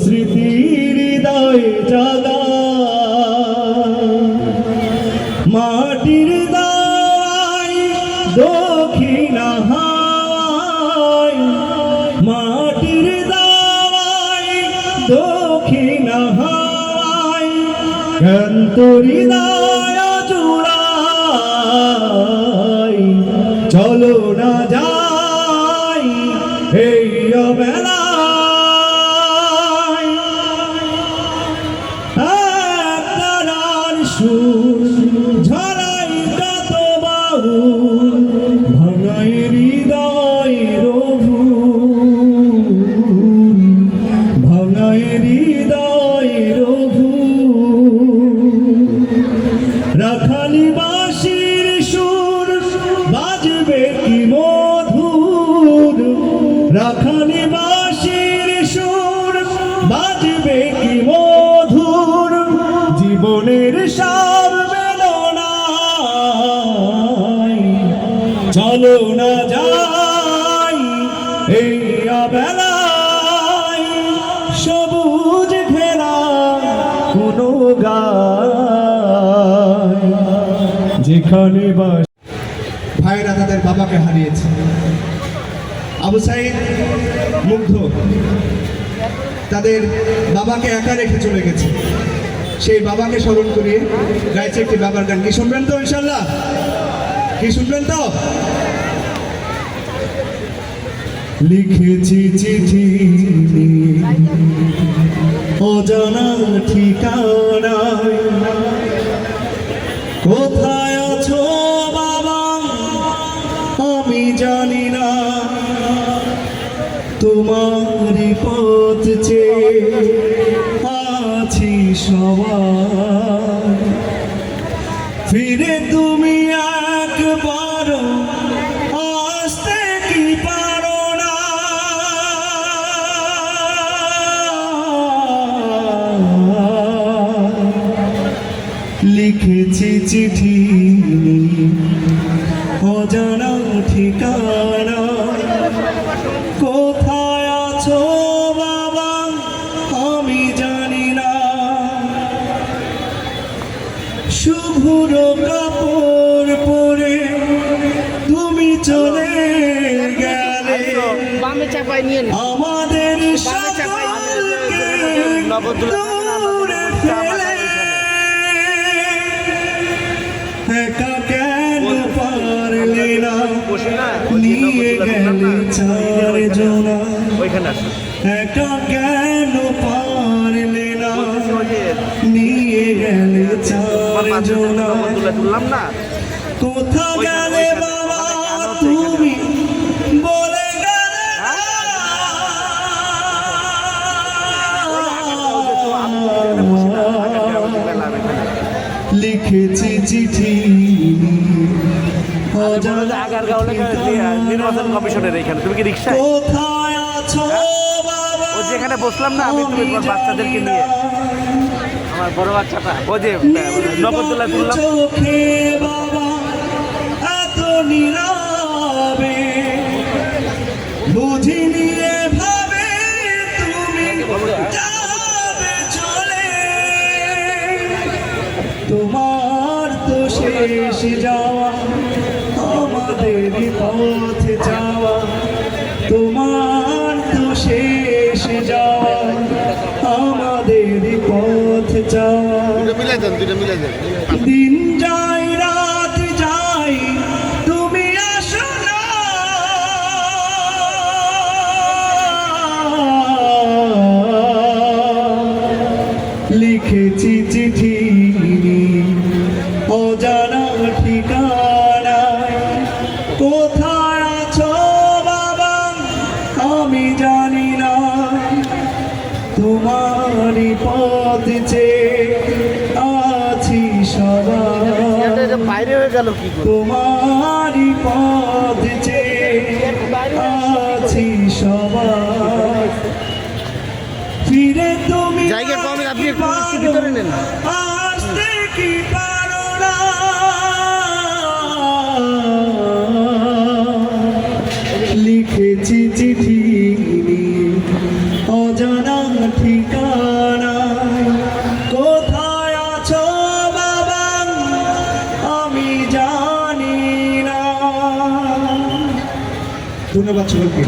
স্মৃতির হৃদয়ে জাগা মাটির দায় দক্ষিণা হাওয়ায় মাটির দায় দক্ষিণা হাওয়ায় জ্ঞান্ত হৃদয় জুড়াই চলো না যাই এই অবেলা ঝরাই কত বাহু ভাঙাই হৃদয়ের ভুল ভাঙাই হৃদয়ের ভুল রাখালি বাঁশির সুর বাজবে কি মধুর রাখালি বাঁশির সুর বাজবে কি মধুর জীবনের সব বেদনায় চলো না যাই এই অবেলায় সবুজ ঘেরা কোনো গায় যেখানে বাস ভাইরা তাদের বাবাকে হারিয়েছে। আবু সাইদ মুগ্ধ, তাদের বাবাকে একা রেখে চলে গেছে। সেই বাবাকে স্মরণ করিয়ে গাইছে একটি বাবার গান। কি শুনবেন তো ইনশাল্লাহ? কি শুনবেন তো? লিখেছি চিঠি অজানা ঠিকানায় কোথায় আছো বাবা আমি জানি না তোমারই পথ চেয়ে আছি সবার ফিরে তুমি একবার আসতে কি পারো না লিখেছি চিঠি অজানা ঠিকানা কোথায় আছো বাবা আমি জানি না শুভ্র কাপড় পরে তুমি চলে গেলে আমাদের সকলকে দূরে ফেলে একা কেন পারলে না নিয়ে গেলে চার জনা একা কেন পারলে না নিয়ে গেলে চার জনা কোথা গেলে বাবা তুমি বলে গেলে লিখেছি চিঠি নির্বাচন কমিশনের এখানে তুমি কি রিক্সা কোথায় আছো বাবা ও যেখানে বসলাম না আমি তুমি বাচ্চাদেরকে নিয়ে আমার বড় বাচ্চাটা ও যে নগরদোলা তুললাম চোখে বাবা এত নীরবে বুঝিনি এভাবে তুমি যাবে চলে তোমার তো শেষ যাওয়া আমাদের পথ যাওয়া তোমার তো শেষ যাওয়া আমাদের পথ যাওয়া দিন যাই রাত যাই তুমি আসো না লিখেছি চিঠি অজানা ঠিকানায় কোথায় আছো বাবা আমি জানি না তোমারই পথ চেয়ে আছি সবার বাইরে হয়ে গেল কি তোমারই পথ চেয়ে আছি সবার ফিরে তুমি জায়গা কম আপনি একটু ভিতরে নেন আসতে কি পারো না লিখেছি চিঠি অজানা ঠিকানায়। কোথায় আছো বাবা আমি জানি না। ধন্যবাদ সকলকে।